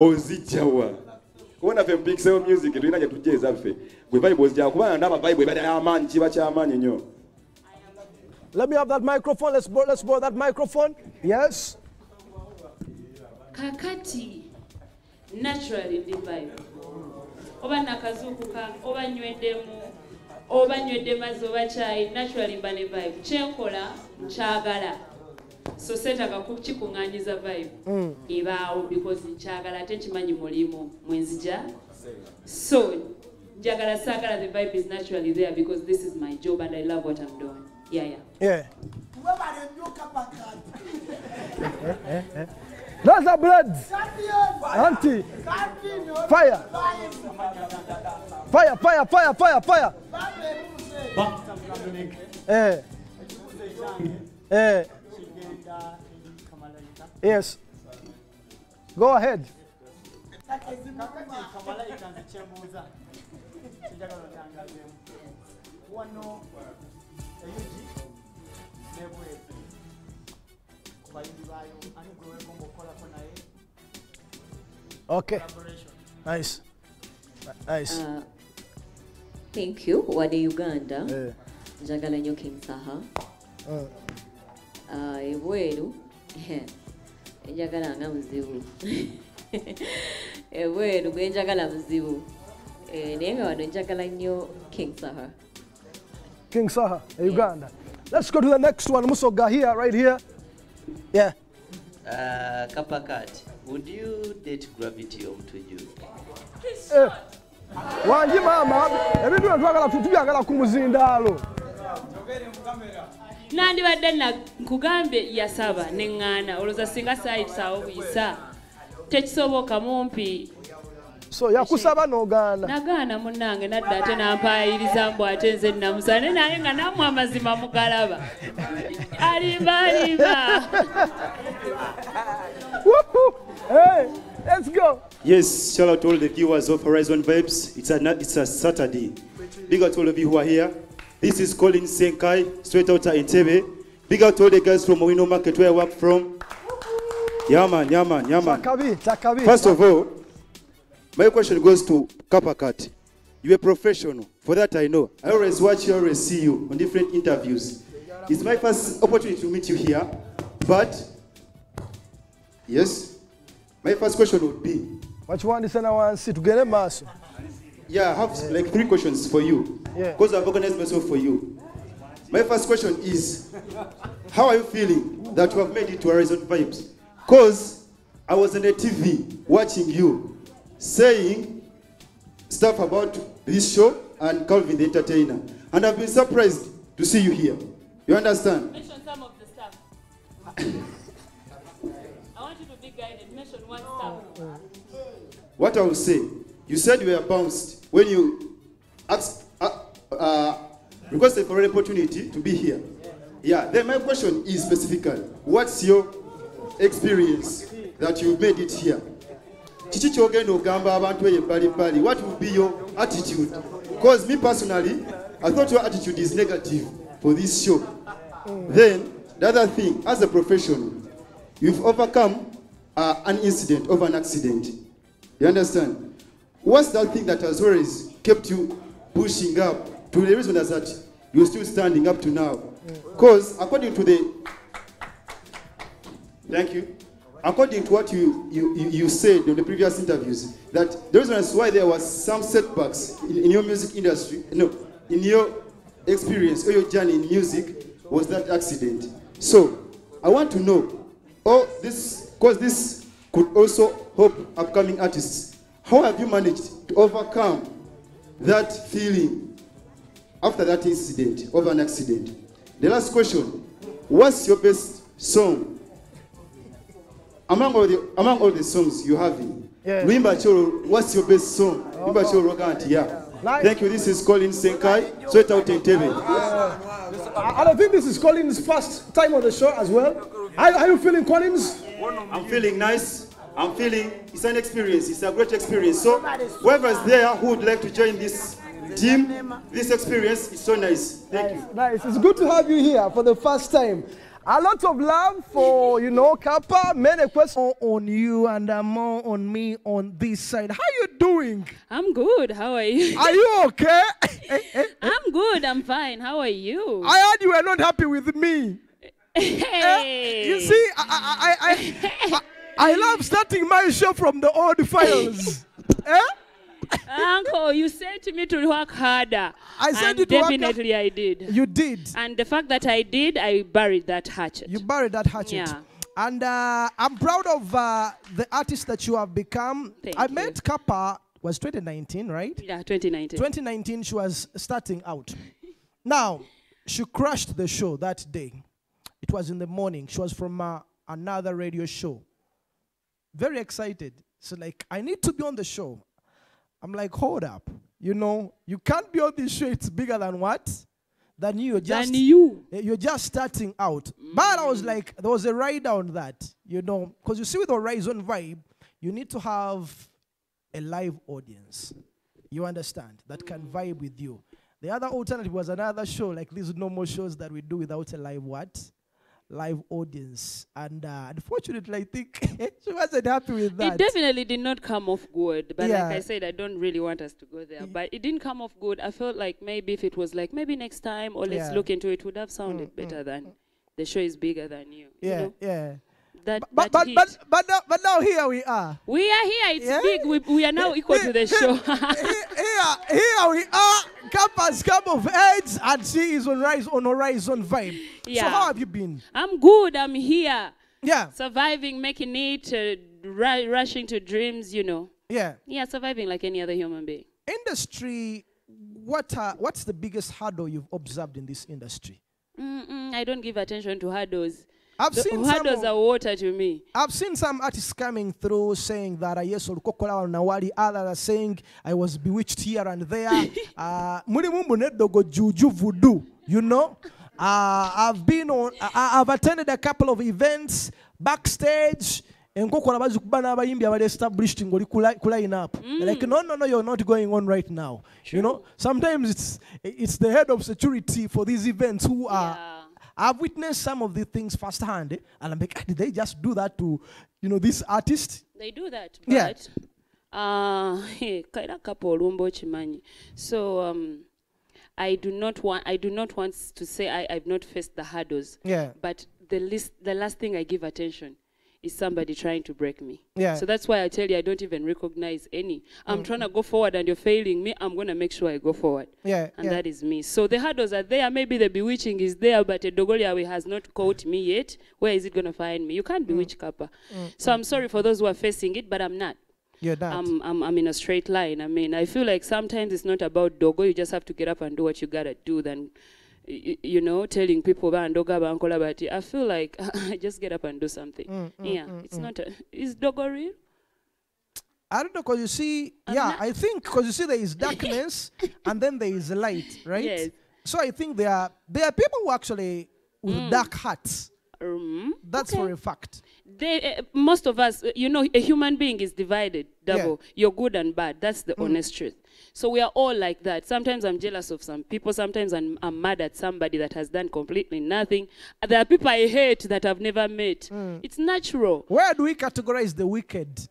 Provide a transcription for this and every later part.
Ozijawa. Kubona fe mpikiseo music tulina je tucheza fe. Gwe vibe ozija kubana ndaba vibe bada yamanyi kiba kyamanyi nnyo. Let me have that microphone. Let's borrow that microphone. Yes. Kakati naturally the vibe. Oba nakazukuka, oba nywedde mazzi oba chai naturally bane vibe. Kyenkola nkyagala. So setaka kukikuŋŋaanyiza vibe. Ibaawo because nkyagala ate nkimanyi mulimu mwenzija. So njagala saagala the vibe is naturally there because this is my job and I love what I'm doing. Yeah. That's the blood. Auntie. Fire. Yes. Go ahead. Okay. Nice. Thank you. Wade Uganda. Njagala nnyo King Saha. Ebweru. Njagala nga muzibu. Ebweru gwe njagala muzibu. Naye nga wano njagala nnyo King Saha. King Saha, Uganda. Let's go to the next one. Musoga here, right here. Yeah. Kapa cat, would you date Gravity omutujju? Wanji mama, ebintu twagala tubyagala ku muzindaalo. Nandibadde nkugambe yasaba neŋŋaana olowooza singa saayisaawo buyisa tekisoboka mumpi. So yakusaba n'ogaana. Nagaana munnange nadda ate nampaayiriza mbu ate nze namusane naye nga nammwe amazima mugalaba. Alimba. Hey, let's go. Yes, shout out to all the viewers of Horizon Vibes. It's a Saturday. Big out to all of you who are here. This is Colin Senkai, straight out of Entebbe. Big out to all the guys from Owino Market where I work from. Yaman. Chakabi. First of all, my question goes to Kapa Cat. You're a professional. For that I know. I always watch you, always see you on different interviews. It's my first opportunity to meet you here. But, yes, my first question would be... What you want to say now and see to get a mass? Yeah, I have like 3 questions for you. Because I've organized myself for you. My first question is, how are you feeling that you have made it to Horizon Vibes? Because I was on the TV watching you saying stuff about this show and Calvin the Entertainer. And I've been surprised to see you here. You understand? Mention some of the stuff. I want you to be guided. Mention one stuff. What I will say, you said you were bounced when you asked, requested for an opportunity to be here. Yeah, then my question is specifically, what's your experience that you made it here? What would be your attitude? Because me personally, I thought your attitude is negative for this show. Then, the other thing, as a professional, you've overcome an incident of an accident. You understand? What's that thing that has always kept you pushing up to the reason that you're still standing up to now? Because according to the... Thank you. According to what you said in the previous interviews, that the reason why there was some setbacks in your music industry, no, in your experience or your journey in music was that accident. So, I want to know, because this could also help upcoming artists, how have you managed to overcome that feeling after that incident, of an accident? The last question, what's your best song? Among all the songs you have in, what's your best song? Thank you. This is Colin Senkai, straight out in Entebbe. I think this is Colin's first time on the show as well. Are you feeling, Collins? I'm feeling nice. I'm feeling it's an experience. It's a great experience. So whoever's there who would like to join this team, this experience is so nice. Thank you. Nice. It's good to have you here for the first time. A lot of love for, you know, Kapa. Many questions on you and more on me on this side. How you doing? I'm good. How are you? Are you okay? I'm good. I'm fine. How are you? I heard you were not happy with me. Hey. You see, I love starting my show from the old files. Uncle, you said to me to work harder. I said and you to work definitely I did. You did. And the fact that I did, I buried that hatchet. You buried that hatchet. Yeah. And I'm proud of the artist that you have become. Thank I you. met Kapa, was 2019, right? Yeah, 2019. 2019, she was starting out. Now, she crushed the show that day. It was in the morning. She was from another radio show. Very excited. So like, I need to be on the show. I'm like, hold up. You know, you can't be on this show. It's bigger than what? Than you. You're just starting out. But I was like, there was a ride on that. You know, because you see with Horizon Vibe, you need to have a live audience. You understand? That can vibe with you. The other alternative was another show, like these normal shows that we do without a live what? Live audience. And unfortunately, I think she wasn't happy with that. It definitely did not come off good. But Yeah. like I said, I don't really want us to go there. But it didn't come off good. I felt like maybe if it was like, maybe next time, or let's Yeah. look into it, would have sounded better than the show is bigger than you. Yeah, You know? yeah. That But now here we are. we are here. It's Yeah. big. We are now equal to the show. Here we are. Kapa's come of age, and she is on Horizon Vibe. So Yeah. how have you been? I'm good. I'm here. Yeah, Surviving, making it, rushing to dreams, you know. yeah. Yeah, surviving like any other human being. Industry. What's the biggest hurdle you've observed in this industry? I don't give attention to hurdles. I've The seen hurdles are water to me. I've seen some artists coming through saying that yes, Olukokola Nawali, others are saying I was bewitched here and there. Muni mumbu nedogo juju voodoo, you know. I've been on. I've attended a couple of events backstage. And established line up. Like no, you're not going on right now. You know, sometimes it's the head of security for these events who are. Yeah. I've witnessed some of the things firsthand, and I'm like, did they just do that to, you know, this artist? They do that, Yeah. but so I do not want to say I've not faced the hurdles. Yeah. But the last thing I give attention is somebody trying to break me. Yeah. So that's why I tell you I don't even recognize any. I'm trying to go forward and you're failing me. I'm going to make sure I go forward. Yeah. And that is me. So the hurdles are there. Maybe the bewitching is there, but a Dogoliawe has not caught me yet. Where is it going to find me? You can't bewitch Kapa. So I'm sorry for those who are facing it, but I'm not. You're not. I'm in a straight line. I mean, I feel like sometimes it's not about dogo. You just have to get up and do what you gotta do than, you know, telling people but I feel like I just get up and do something. It's not is dogo real? I don't know, because you see, I think because you see there is darkness and then there is light, right? Yes. So I think there are people who actually with dark hearts. That's for a fact. Most of us, you know, a human being is divided, double. Yeah. You're good and bad. That's the honest truth. So we are all like that. Sometimes I'm jealous of some people. Sometimes I'm mad at somebody that has done completely nothing. There are people I hate that I've never met. It's natural. Where do we categorize the wicked?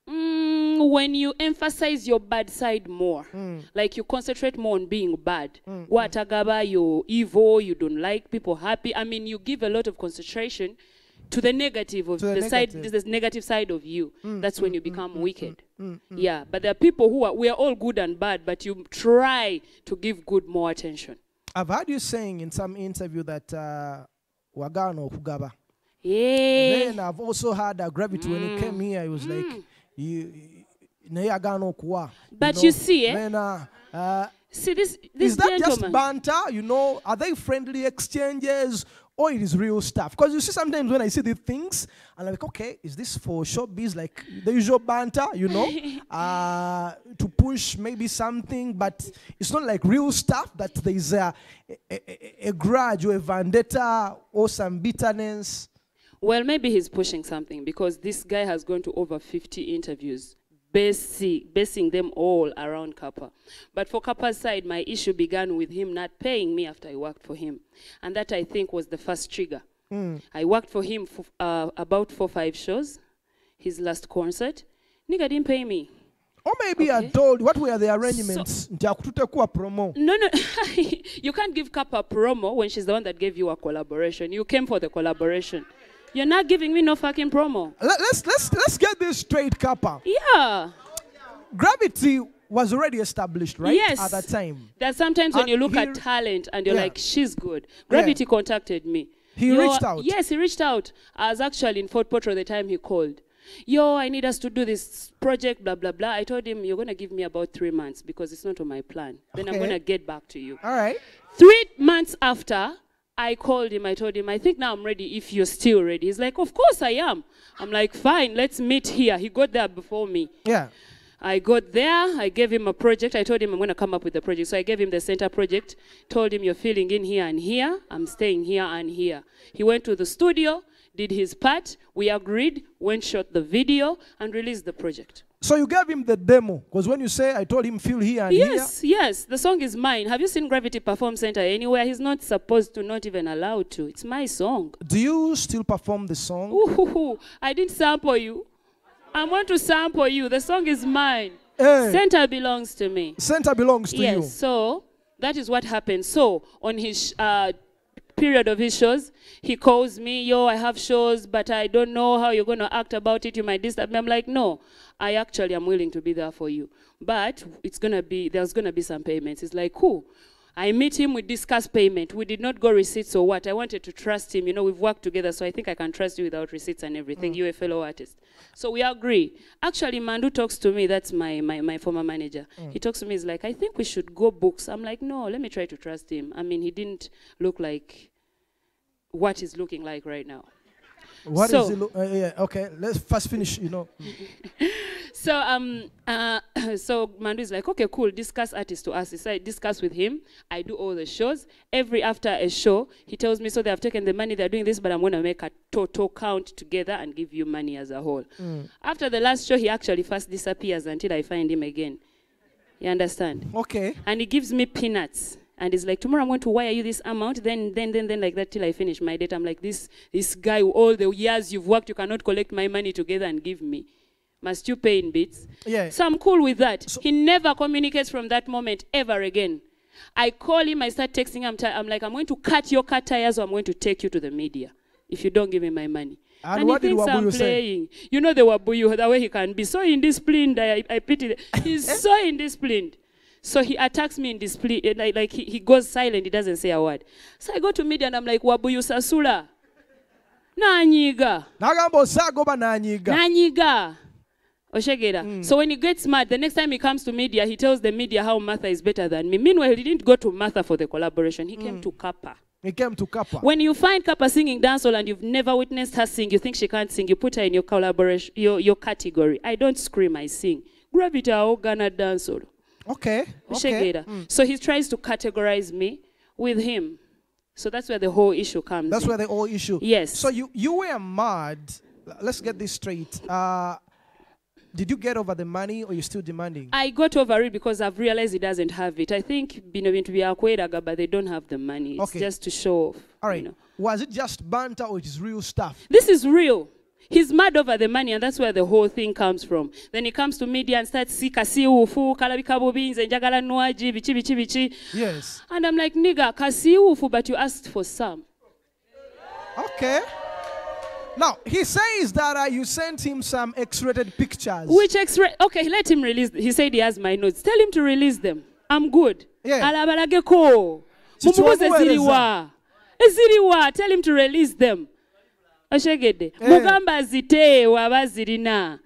When you emphasize your bad side more, like you concentrate more on being bad. Watagaba, you're evil, you don't like people happy. I mean, you give a lot of concentration to the negative of the side, this negative side of you. That's when you become wicked. Yeah, but there are people we are all good and bad, but you try to give good more attention. I've heard you saying in some interview that wagano kugaba. Yeah. Then I've also heard Gravity when he came here. He was like, but you see, see this is that gentleman. just banter? You know, are they friendly exchanges or it is real stuff? Because you see, sometimes when I see these things, I'm like, okay, is this for showbiz, like the usual banter? You know, to push maybe something, but it's not like real stuff. That there is a grudge or a vendetta or some bitterness. Well, maybe he's pushing something because this guy has gone to over 50 interviews, basing them all around Kapa. But for Kapa's side, my issue began with him not paying me after I worked for him. And that, I think, was the first trigger I worked for him for about 4 or 5 shows. His last concert. Nigga didn't pay me. Or maybe I told what were the arrangements? Promo. No. You can't give Kapa promo when she's the one that gave you a collaboration. You came for the collaboration. You're not giving me no fucking promo. Let's get this straight, Kapa. Yeah. Gravity was already established, right? Yes. At that time. That sometimes when you look at talent and you're like, she's good. Gravity contacted me. He reached out? Yes, he reached out. I was actually in Fort Portal the time he called. Yo, I need us to do this project, blah, blah, blah. I told him, you're going to give me about 3 months because it's not on my plan. Then I'm going to get back to you. All right. 3 months after, I called him. I told him, I think now I'm ready if you're still ready. He's like, of course I am. I'm like, fine, let's meet here. He got there before me. Yeah. I got there. I gave him a project. I told him I'm going to come up with a project. So I gave him the center project. Told him, you're filling in here and here. I'm staying here and here. He went to the studio, did his part. We agreed, went, shot the video, and released the project. So you gave him the demo? Because when you say, I told him, feel here and here. Yes. The song is mine. Have you seen Gravity Perform Center anywhere? He's not supposed to, not even allowed to. It's my song. Do you still perform the song? Ooh, I didn't sample you. I want to sample you. The song is mine. Hey. Center belongs to me. Center belongs to you. Yes, so that is what happened. So on his period of his shows, he calls me, yo, I have shows, but I don't know how you're going to act about it. You might disturb me. I'm like, no, I actually am willing to be there for you. But there's going to be some payments. He's like, cool. I meet him, we discuss payment. We did not go receipts or what. I wanted to trust him. You know, we've worked together, so I think I can trust you without receipts and everything. You're a fellow artist. So we agree. Actually, Mandu talks to me. That's my former manager. He talks to me. He's like, I think we should go books. I'm like, no, let me try to trust him. I mean, he didn't look like what he's looking like right now. What is it? Okay, let's first finish, you know. So so Mandu is like, okay, cool, discuss artist to artist. So I discuss with him. I do all the shows. After a show, he tells me, so they have taken the money, they're doing this, but I'm going to make a total count together and give you money as a whole. After the last show, he actually first disappears until I find him again. You understand? Okay. And he gives me peanuts. And he's like, tomorrow I'm going to wire you this amount, then like that till I finish my date. I'm like, this guy, all the years you've worked, you cannot collect my money together and give me. Must you pay in bits? Yeah. So I'm cool with that. So he never communicates from that moment ever again. I call him, I start texting him. I'm like, I'm going to cut your car tires or I'm going to take you to the media if you don't give me my money. And what he did thinks I'm Wabuyu playing. Say? You know the Wabuyu, the way he can be so indisciplined. I pity. He's so indisciplined. So he attacks me in display, like he goes silent, he doesn't say a word. So I go to media and I'm like, Wabuyu Sasula. Nanyiga. Nanyiga. Oshegera. So when he gets mad, the next time he comes to media, he tells the media how Martha is better than me. Meanwhile, he didn't go to Martha for the collaboration. He came to Kapa. He came to Kapa. When you find Kapa singing dancehall and you've never witnessed her sing, you think she can't sing, you put her in your collaboration, your category. I don't scream, I sing. Gravity Ghana dancehall. Okay. So he tries to categorize me with him. So that's where the whole issue comes. That's where the whole issue. Yes. So you were mad. Let's get this straight. Did you get over the money or you still demanding? I got over it because I've realized he doesn't have it. I think but they don't have the money. It's just to show off. All right. You know. Was it just banter or it is real stuff? This is real. He's mad over the money, and that's where the whole thing comes from. Then he comes to media and starts kasi ufu, kalabika bobins, and jagala nuaji, bichi. Yes. And I'm like, nigga, kasi ufu, but you asked for some. Okay. Now, he says that you sent him some X-rated pictures. Which X-ray? Okay, let him release. He said he has my notes. Tell him to release them. I'm good. Yeah. Alabalageko. Mumubuze ziriwa. Eziriwa. Tell him to release them. Mugamba zite wabazirina.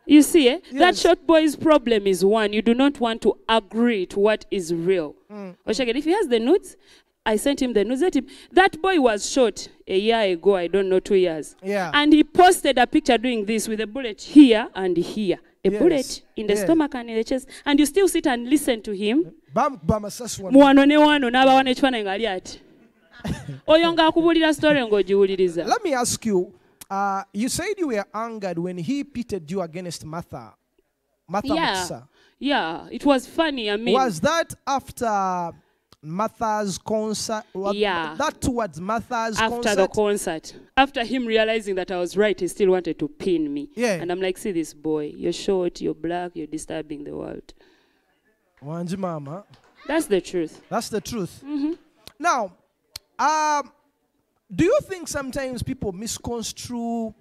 You see, yes. That short boy's problem is one. You do not want to agree to what is real. If he has the notes, I sent him the notes. That boy was shot a year ago, I don't know, 2 years. Yeah. And he posted a picture doing this with a bullet here and here. A bullet in the stomach and in the chest. And you still sit and listen to him. Let me ask you, you said you were angered when he pitted you against Martha. Martha Muksa. Yeah, it was funny. I mean, was that after Martha's concert. Yeah. That towards Martha's After concert. the concert, after him realizing that I was right, he still wanted to pin me. Yeah. And I'm like, see this boy, you're short, you're black, you're disturbing the world. Wanji mama. That's the truth. That's the truth. Mm-hmm. Now, do you think sometimes people misconstrue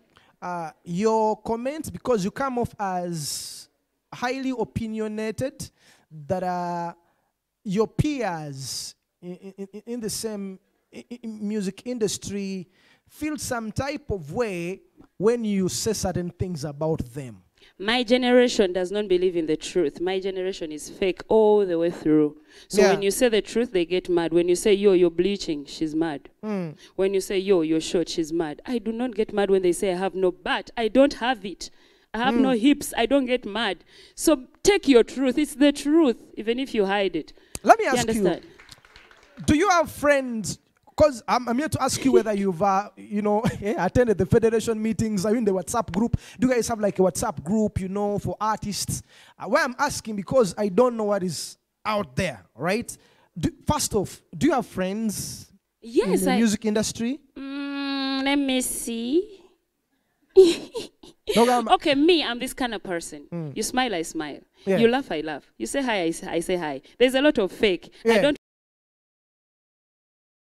your comments because you come off as highly opinionated, that your peers in the same music industry feel some type of way when you say certain things about them? My generation does not believe in the truth. My generation is fake all the way through. So Yeah. when you say the truth, they get mad. When you say, yo, you're bleaching, she's mad. When you say, yo, you're short, she's mad. I do not get mad when they say I have no butt. I don't have it. I have no hips. I don't get mad. So take your truth. It's the truth, even if you hide it. Let me You ask you, understand? do you have friends? Because I'm here to ask you whether you've, attended the federation meetings. Are you in the WhatsApp group? Do you guys have like a WhatsApp group, for artists? Why I'm asking, because I don't know what is out there, right? First off, do you have friends Yes, in the music industry? Let me see. No, Okay, me, I'm this kind of person. You smile, I smile. Yeah. You laugh, I laugh. You say hi, I say hi. There's a lot of fake. Yeah. I don't